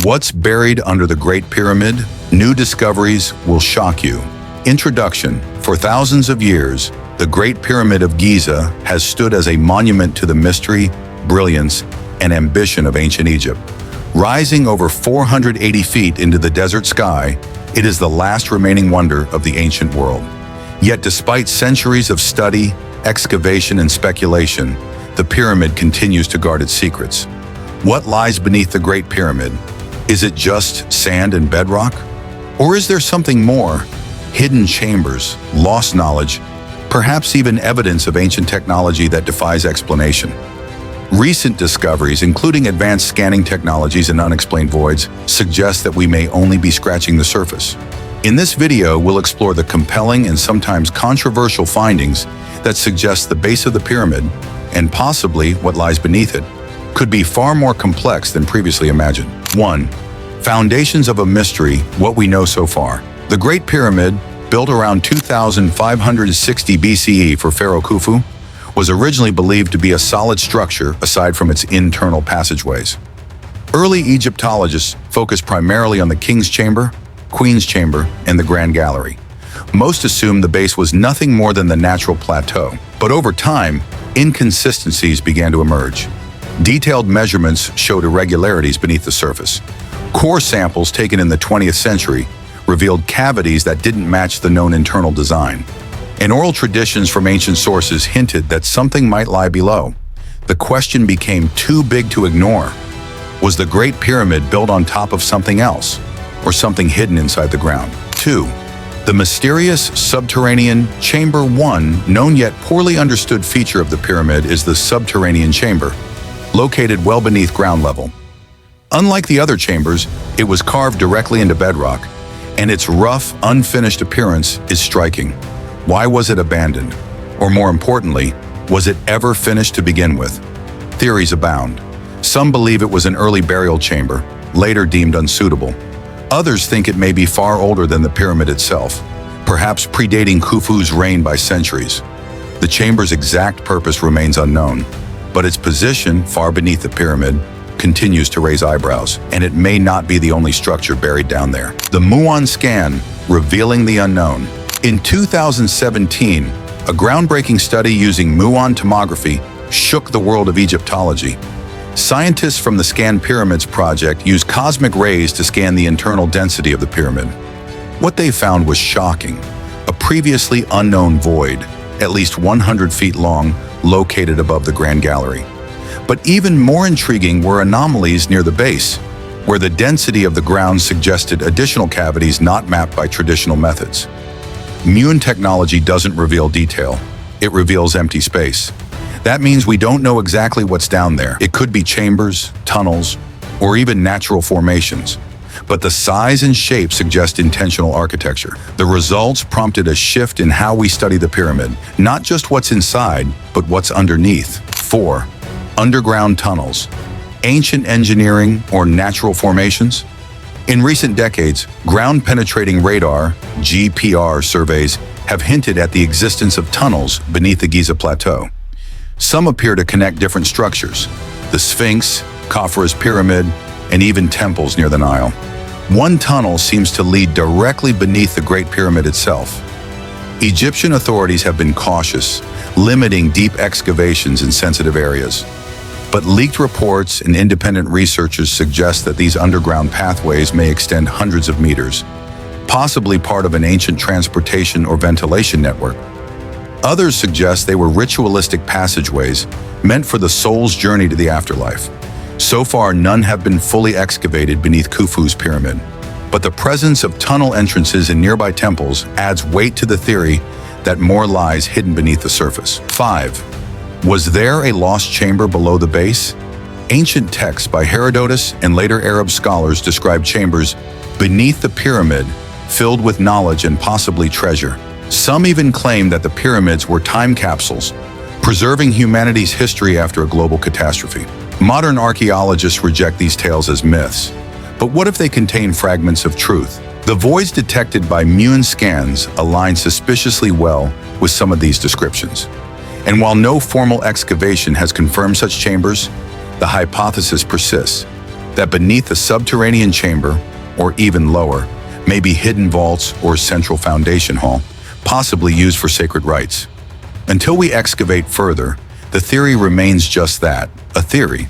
What's buried under the Great Pyramid? New discoveries will shock you. Introduction. For thousands of years, the Great Pyramid of Giza has stood as a monument to the mystery, brilliance, and ambition of ancient Egypt. Rising over 480 feet into the desert sky, it is the last remaining wonder of the ancient world. Yet despite centuries of study, excavation, and speculation, the pyramid continues to guard its secrets. What lies beneath the Great Pyramid? Is it just sand and bedrock? Or is there something more? Hidden chambers, lost knowledge, perhaps even evidence of ancient technology that defies explanation. Recent discoveries, including advanced scanning technologies and unexplained voids, suggest that we may only be scratching the surface. In this video, we'll explore the compelling and sometimes controversial findings that suggest the base of the pyramid, and possibly what lies beneath it, could be far more complex than previously imagined. 1. Foundations of a mystery, what we know so far. The Great Pyramid, built around 2560 BCE for Pharaoh Khufu, was originally believed to be a solid structure aside from its internal passageways. Early Egyptologists focused primarily on the King's Chamber, Queen's Chamber, and the Grand Gallery. Most assumed the base was nothing more than the natural plateau, but over time, inconsistencies began to emerge. Detailed measurements showed irregularities beneath the surface. Core samples taken in the 20th century revealed cavities that didn't match the known internal design. And oral traditions from ancient sources hinted that something might lie below. The question became too big to ignore. Was the Great Pyramid built on top of something else, or something hidden inside the ground? 2. The mysterious Subterranean Chamber. One known yet poorly understood feature of the pyramid is the Subterranean Chamber, located well beneath ground level. Unlike the other chambers, it was carved directly into bedrock, and its rough, unfinished appearance is striking. Why was it abandoned? Or more importantly, was it ever finished to begin with? Theories abound. Some believe it was an early burial chamber, later deemed unsuitable. Others think it may be far older than the pyramid itself, perhaps predating Khufu's reign by centuries. The chamber's exact purpose remains unknown, but its position, far beneath the pyramid, continues to raise eyebrows, and it may not be the only structure buried down there. The muon scan, revealing the unknown. In 2017, a groundbreaking study using muon tomography shook the world of Egyptology. Scientists from the Scan Pyramids project used cosmic rays to scan the internal density of the pyramid. What they found was shocking. A previously unknown void, at least 100 feet long, located above the Grand Gallery. But even more intriguing were anomalies near the base, where the density of the ground suggested additional cavities not mapped by traditional methods. Muon technology doesn't reveal detail, it reveals empty space. That means we don't know exactly what's down there. It could be chambers, tunnels, or even natural formations. But the size and shape suggest intentional architecture. The results prompted a shift in how we study the pyramid, not just what's inside, but what's underneath. 4. Underground tunnels. Ancient engineering or natural formations? In recent decades, ground-penetrating radar, GPR surveys have hinted at the existence of tunnels beneath the Giza Plateau. Some appear to connect different structures: the Sphinx, Khafra's pyramid, and even temples near the Nile. One tunnel seems to lead directly beneath the Great Pyramid itself. Egyptian authorities have been cautious, limiting deep excavations in sensitive areas. But leaked reports and independent researchers suggest that these underground pathways may extend hundreds of meters, possibly part of an ancient transportation or ventilation network. Others suggest they were ritualistic passageways meant for the soul's journey to the afterlife. So far, none have been fully excavated beneath Khufu's pyramid, but the presence of tunnel entrances in nearby temples adds weight to the theory that more lies hidden beneath the surface. 5. Was there a lost chamber below the base? Ancient texts by Herodotus and later Arab scholars describe chambers beneath the pyramid filled with knowledge and possibly treasure. Some even claim that the pyramids were time capsules, preserving humanity's history after a global catastrophe. Modern archaeologists reject these tales as myths, but what if they contain fragments of truth? The voids detected by muon scans align suspiciously well with some of these descriptions. And while no formal excavation has confirmed such chambers, the hypothesis persists. that beneath the subterranean chamber, or even lower, may be hidden vaults or central foundation hall, possibly used for sacred rites. Until we excavate further, the theory remains just that, a theory,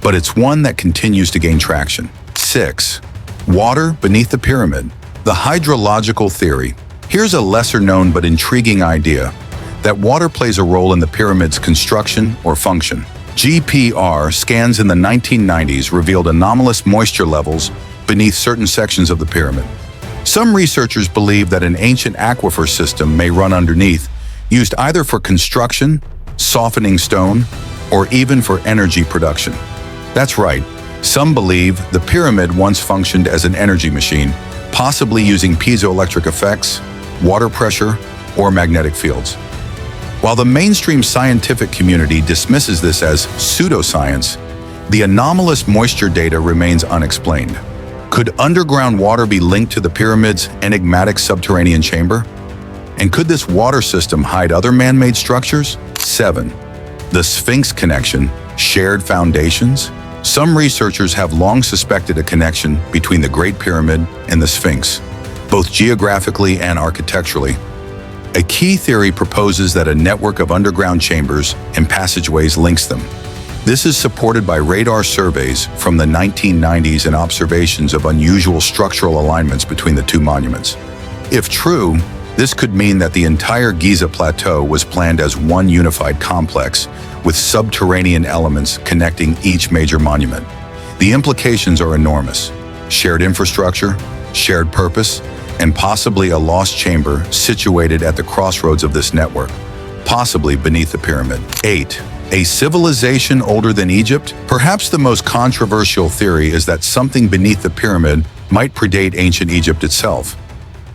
but it's one that continues to gain traction. 6. Water beneath the pyramid. The hydrological theory. Here's a lesser-known but intriguing idea, that water plays a role in the pyramid's construction or function. GPR scans in the 1990s revealed anomalous moisture levels beneath certain sections of the pyramid. Some researchers believe that an ancient aquifer system may run underneath, used either for construction, softening stone, or even for energy production. That's right, some believe the pyramid once functioned as an energy machine, possibly using piezoelectric effects, water pressure, or magnetic fields. While the mainstream scientific community dismisses this as pseudoscience, the anomalous moisture data remains unexplained. Could underground water be linked to the pyramid's enigmatic subterranean chamber? And could this water system hide other man-made structures? 7. The Sphinx connection, shared foundations. Some researchers have long suspected a connection between the Great Pyramid and the Sphinx, both geographically and architecturally. A key theory proposes that a network of underground chambers and passageways links them. This is supported by radar surveys from the 1990s and observations of unusual structural alignments between the two monuments. If true, this could mean that the entire Giza Plateau was planned as one unified complex, with subterranean elements connecting each major monument. The implications are enormous. Shared infrastructure, shared purpose, and possibly a lost chamber situated at the crossroads of this network, possibly beneath the pyramid. 8. A civilization older than Egypt? Perhaps the most controversial theory is that something beneath the pyramid might predate ancient Egypt itself.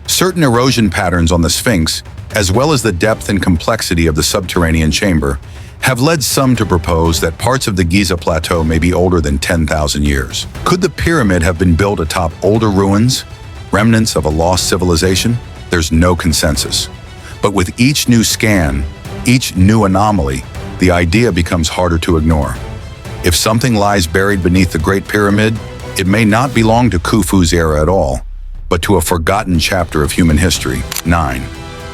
Certain erosion patterns on the Sphinx, as well as the depth and complexity of the subterranean chamber, have led some to propose that parts of the Giza Plateau may be older than 10,000 years. Could the pyramid have been built atop older ruins, remnants of a lost civilization? There's no consensus. But with each new scan, each new anomaly, the idea becomes harder to ignore. If something lies buried beneath the Great Pyramid, it may not belong to Khufu's era at all, but to a forgotten chapter of human history. 9.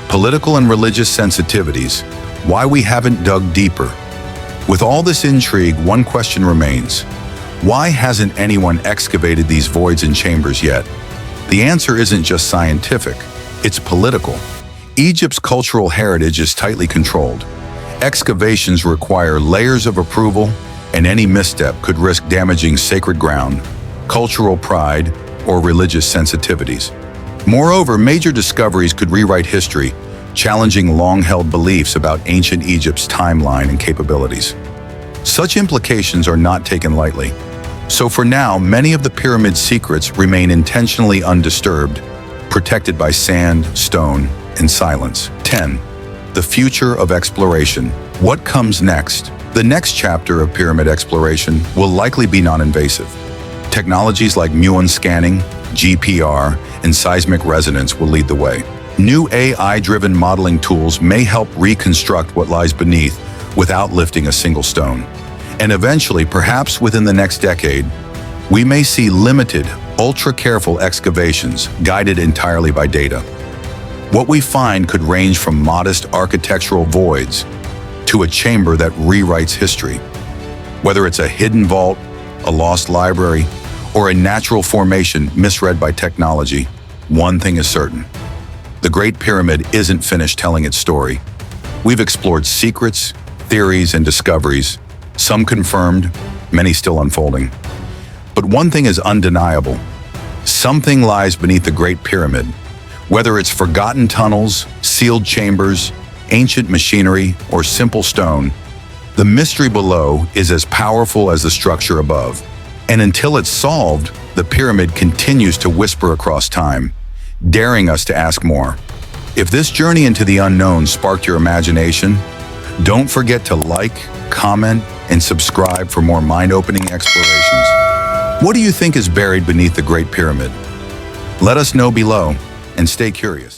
Political and religious sensitivities. Why we haven't dug deeper. With all this intrigue, one question remains. Why hasn't anyone excavated these voids and chambers yet? The answer isn't just scientific, it's political. Egypt's cultural heritage is tightly controlled. Excavations require layers of approval, and any misstep could risk damaging sacred ground, cultural pride, or religious sensitivities. Moreover, major discoveries could rewrite history, challenging long-held beliefs about ancient Egypt's timeline and capabilities. Such implications are not taken lightly. So for now, many of the pyramid's secrets remain intentionally undisturbed, protected by sand, stone, and silence. 10. The future of exploration. What comes next? The next chapter of pyramid exploration will likely be non-invasive. Technologies like muon scanning, GPR, and seismic resonance will lead the way. New AI-driven modeling tools may help reconstruct what lies beneath without lifting a single stone. And eventually, perhaps within the next decade, we may see limited, ultra-careful excavations guided entirely by data. What we find could range from modest architectural voids to a chamber that rewrites history. Whether it's a hidden vault, a lost library, or a natural formation misread by technology, one thing is certain. The Great Pyramid isn't finished telling its story. We've explored secrets, theories, and discoveries, some confirmed, many still unfolding. But one thing is undeniable. Something lies beneath the Great Pyramid. Whether it's forgotten tunnels, sealed chambers, ancient machinery, or simple stone, the mystery below is as powerful as the structure above. And until it's solved, the pyramid continues to whisper across time, daring us to ask more. If this journey into the unknown sparked your imagination, don't forget to like, comment, and subscribe for more mind-opening explorations. What do you think is buried beneath the Great Pyramid? Let us know below, and stay curious.